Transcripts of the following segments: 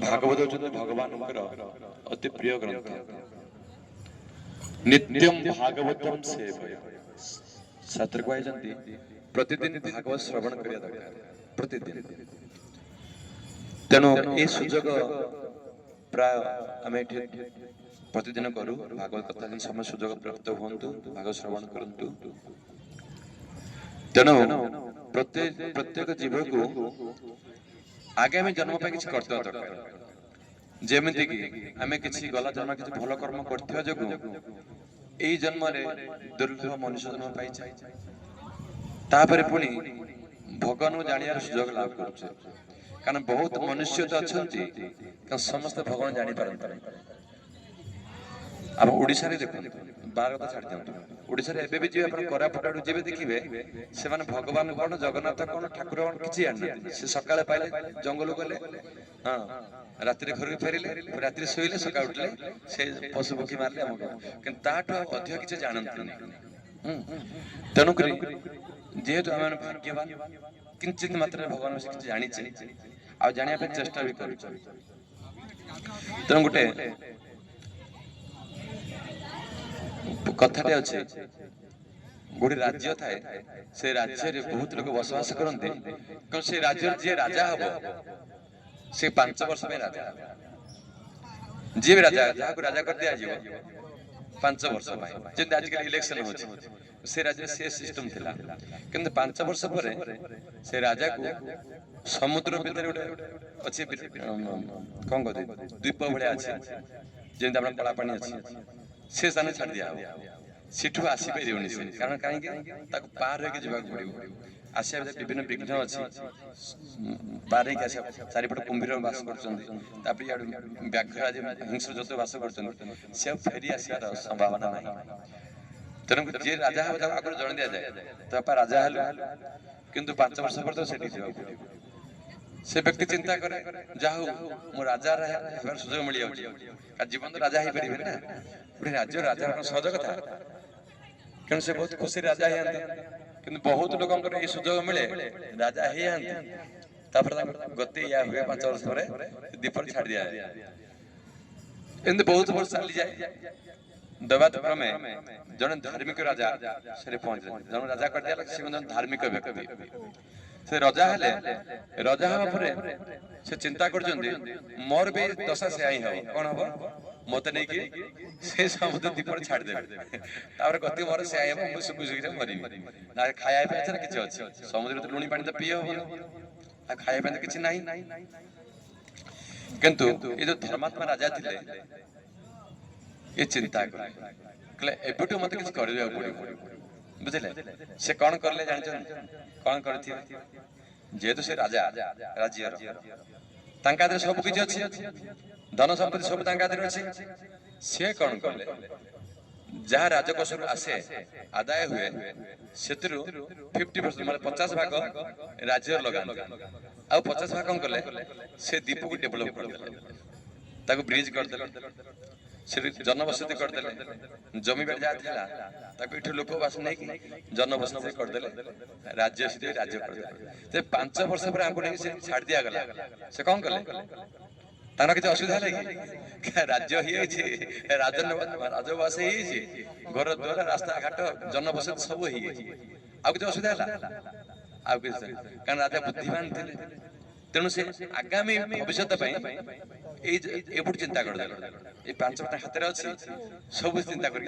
भागवत होचंती भगवान अति प्रिय ग्रंथ। नित्यम भागवतम सेवय शास्त्र कहते प्रतिदिन भागवत श्रवण करिया दरकार प्रतिदिन। तेणु ए सुजोग प्राय आम प्रतिदिन करूँ भागवत कथा दिन समय सुजोग प्राप्त हुंतु भागवत श्रवण करंतु। तेणु प्रत्येक जीव को आगामी जन्म पे किसी कर्तव्य दरकार। जेमिति कि आमे किसी गला जन्म किसी भल कर्म करथिया जगु एई जन्म रे दुर्लभ मनुष्य जन्म पाई जाय तापरे पुनी भगवान को जानियार सुजोग लाभ करछे। कारण बहुत मनुष्य तो अछंती कि समस्त भगवान जानि पारंत नै। अब ओडिसा रे देखो बार कथा छाड़ दियंतु ओडिसा रे एबे भी जे अपन कोरापुट आडू जेबे देखिबे से माने भगवान कोन जगन्नाथ कोन ठाकुर कोन किछि जानना से सकाळे पाइले जंगल गले हां रात्रि घर के फेरिले रात्रि सोइले सकाळ उठले से पशु पक्षी मारले हमको कि ताठ अधिक किछि जानंत नै। तनु करी जेहेतु आमे भाग्यवान किंचित मात्रा भगवान से किछि जानि छै आ जानिया पे चेष्टा भी करू। तनु गुटे कथाटे अच्छे गोटे राज्य थाए से राज्य रे बहुत लोग बसवास करते कारण से राज्य जे राजा हबो से 5 वर्ष में राजा जे भी राजा जहाँ को राजा कर दिया जीवो 5 वर्ष जे आजकल इलेक्शन हो से राज्य से सिस्टम थिला किंतु 5 वर्ष पर से राजा को समुद्र भीतर अच्छे कौन कहते द्वीप भाया अच्छे जेमती अपना कला पानी अच्छी से स्थान छाड़ दिया सेठू आसी पारिबनी से कारण कहीं पार होके जीवा पड़ो आसिया विभिन्न विघ्न अच्छी पार होके आसिया चारिपट कुंभीर बास कर व्याघ्र हिंस्र जत बास कर फेरी आसार संभावना ना। तेणु जे राजा हम आगे जन दि जाए तो राजा हेलु किंतु 5 वर्ष पर तो सेठी जीवा से व्यक्ति चिंता करे जाहु मो राजा हेबार सुजोग मिल जाउछि जीवन तो राजा ही परिबे ना पुणी राज्य राजा सहज कथा क्यों से बहुत खुशी राजा ही किंतु बहुत लोक ये सुजोग मिले राजा ही गति या हुए 5 वर्ष पर दीपर छाड़ दिया एमती बहुत वर्ष चली जाए दबा क्रमे जन धार्मिक राजा से पहुंच जन राजा कर दिया से धार्मिक व्यक्ति से राजा हेले राजा हवा परे से चिंता करजंदी मोर भी दशा से आई हो कोन हबो मते नै कि से समुद्र दीपर छाड़ देबे तापर गति मोर से आई हो मु सुकु सुकु मरी ना खाया पे अच्छा किछ अछि समुद्र तो लुणी पानी तो पियो हो आ खाया पे किछ नाही किंतु ये जो धर्मात्मा राजा थिले ये चिंता करे एबटू मते किछ करबे पड़िबो बुझले से कौन करले जान कौन करथि जेहेतु से राजा राज्य तांका दे सब किछ अछि धन संपत्ति सब तांका दे अछि से कौन करले जहाँ राजकोषर आसे आदाय हुए सेतिरु 50% माने 50 भाग राज्य लगान आ 50 भाग कौन करले से द्वीप को डेवलप कर देले ताको ब्रिज कर देले से जनबसति कर देले जमी बाजा थिला ताको इठ लोक बास नै कि जनबसति कर देले राज्य से राज्य कर देले ते 5 वर्ष पर हमको नै से छाड़ दिया गला से कौन करले ताना किछ असुविधा लागि राज्य ही छै राजन राजवास ही छै घर द्वार रास्ता घाट जनबसति सब ही आ किछ असुविधा हला आ किछ कारण राजा बुद्धिमान थिले तेणु से आगामी भविष्य एपट चिंता कर ये 5 वर्ष हाथ में अच्छी सब चिंता कर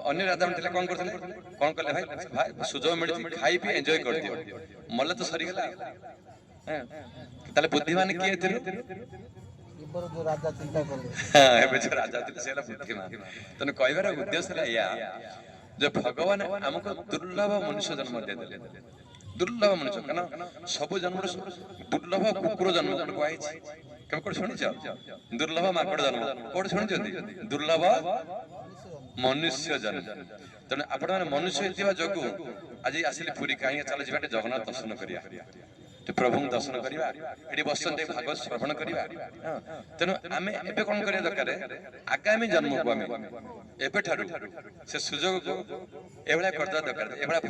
अन्य राजा मैंने कौन करते कौन कले भाई भाई सुजोग मिली खाई पी एंजॉय कर दियो मल्ल तो सरीगला ताले बुद्धिमान किए थे राजा चिंता कर हां एबे जो राजा थे सेला बुद्धिमान तने कहबार उद्देश्य या जो भगवान हमको दुर्लभ मनुष्य जन्म दे देले दुर्लभ मनुष्य कारण सब जन्म दुर्लभ कुकुर जन्म कहै छै कब कोड सुनि छ दुर्लभ माकड़ जन्म कोड सुनि छ दुर्लभ मनुष्य जन्म तने आपण मनुष्य हेतिबा जगु आज आसिले पुरी काहे चल जिबाटे जगन्नाथ दर्शन करिया ପ୍ରଭୁଙ୍କୁ ଦର୍ଶନ କରିବା ଏଠି ବସନ୍ତି ଭାଗବତ ଶ୍ରବଣ କରିବା। ତେଣୁ ଆମେ ଏବେ କଣ କରିବା ଦରକାର ଆଗାମୀ ଜନ୍ମକୁ ଆମେ ଏବେଠାରୁ ସେ ସୁଯୋଗକୁ ଏଭଳିଆ କରିଦେବା ଦରକାର ଏଭଳିଆ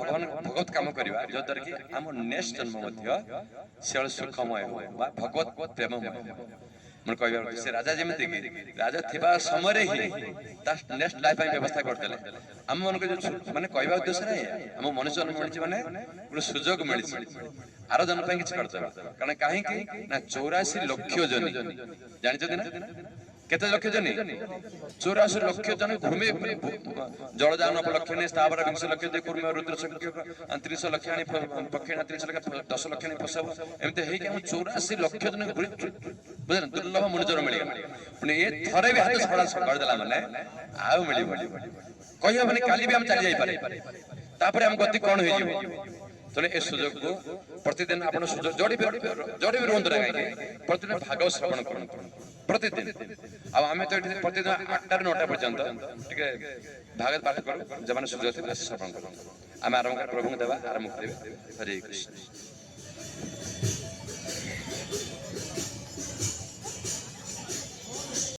ଭଗବତ କାମ କରିବା ଯଦ୍ୱାରା କି ଆମ ନେକ୍ସଟ ଜନ୍ମ ମଧ୍ୟ ସେଭଳି ସୁଖମୟ ହବ ବା ଭଗବତ ପ୍ରେମମୟ ହବ। ମୁଁ କହିବା ସେ ରାଜା ଯେମିତି କି ରାଜା ଥିବା ସମୟରେ ହିଁ ତା ନେକ୍ସଟ ଲାଇଫ ପାଇଁ ବ୍ୟବସ୍ଥା କରିଦେଲେ। ଆମ ମାନଙ୍କୁ ମାନେ କହିବା ଉଦ୍ଦେଶ୍ୟ ନାହିଁ ଆମ ମନୁଷ୍ୟ ଜନ୍ମ ମିଳିଛି ମାନେ ଗୋଟେ ସୁଯୋଗ ମିଳିଛି ଆର ଜନ୍ମ ପାଇଁ କିଛି କରିଦେବା। କାରଣ କାହିଁକି ନା 84 ଲକ୍ଷ ଜନି ଜାଣିଛନ୍ତି ନା କେତେ ଲକ୍ଷ ଜନି 84 ଲକ୍ଷ ଜନି ଭୂମି ଜଳଯାନ ଲକ୍ଷଣୀ ସ୍ଥାବର 20 ଲକ୍ଷ କୁର୍ମ ରୁଦ୍ର 30 ଲକ୍ଷ ଆଣି ପକ୍ଷିଣା 30 ଲକ୍ଷ 10 ଲକ୍ଷ ଆଣି ଫସବ ଏମିତି ହେଇକି ଆମ 84 ଲକ୍ଷ ଜନ ବୁଝିଲେ ଦୁର୍ଲଭ ମଣିଷର ମିଳିଗଲା। ପୁଣି ଏ ଥରେ ବି ହାତ ଛଡ଼ା କରିଦେଲା ମାନେ ଆଉ ମିଳିବନି କହିହବନି କାଲି ବି ଆମେ ଚାଲି ଯାଇପାରେ ତାପରେ ଆମ ଗତି କଣ ହେଇଯିବ। ତେଣୁ ଏ ସୁଯୋଗକୁ ପ୍ରତିଦିନ ଆପଣ ସୁଯୋଗ ଯୋଡ଼ି ବି ରୁହନ୍ତୁ ନା କାହିଁକି ପ୍ରତିଦିନ ଭାଗବତ ଶ୍ରବଣ କରନ୍ତୁ ପ୍ରତିଦିନ। ଆଉ ଆମେ ତ ଏଠି ପ୍ରତିଦିନ 8ଟାରୁ 9ଟା ପର୍ଯ୍ୟନ୍ତ ଟିକେ ଭାଗବତ ପାଠ କରୁ ଯେଉଁମାନେ ସୁଯୋଗ ଥିବେ ଶ୍ରବଣ କରନ୍ତୁ। ଆମେ ଆରମ୍ଭ ପ୍ରଭୁଙ୍କୁ ଦେବା ଆରମ୍ଭ କରିବା। ହରେ କୃଷ୍ଣ।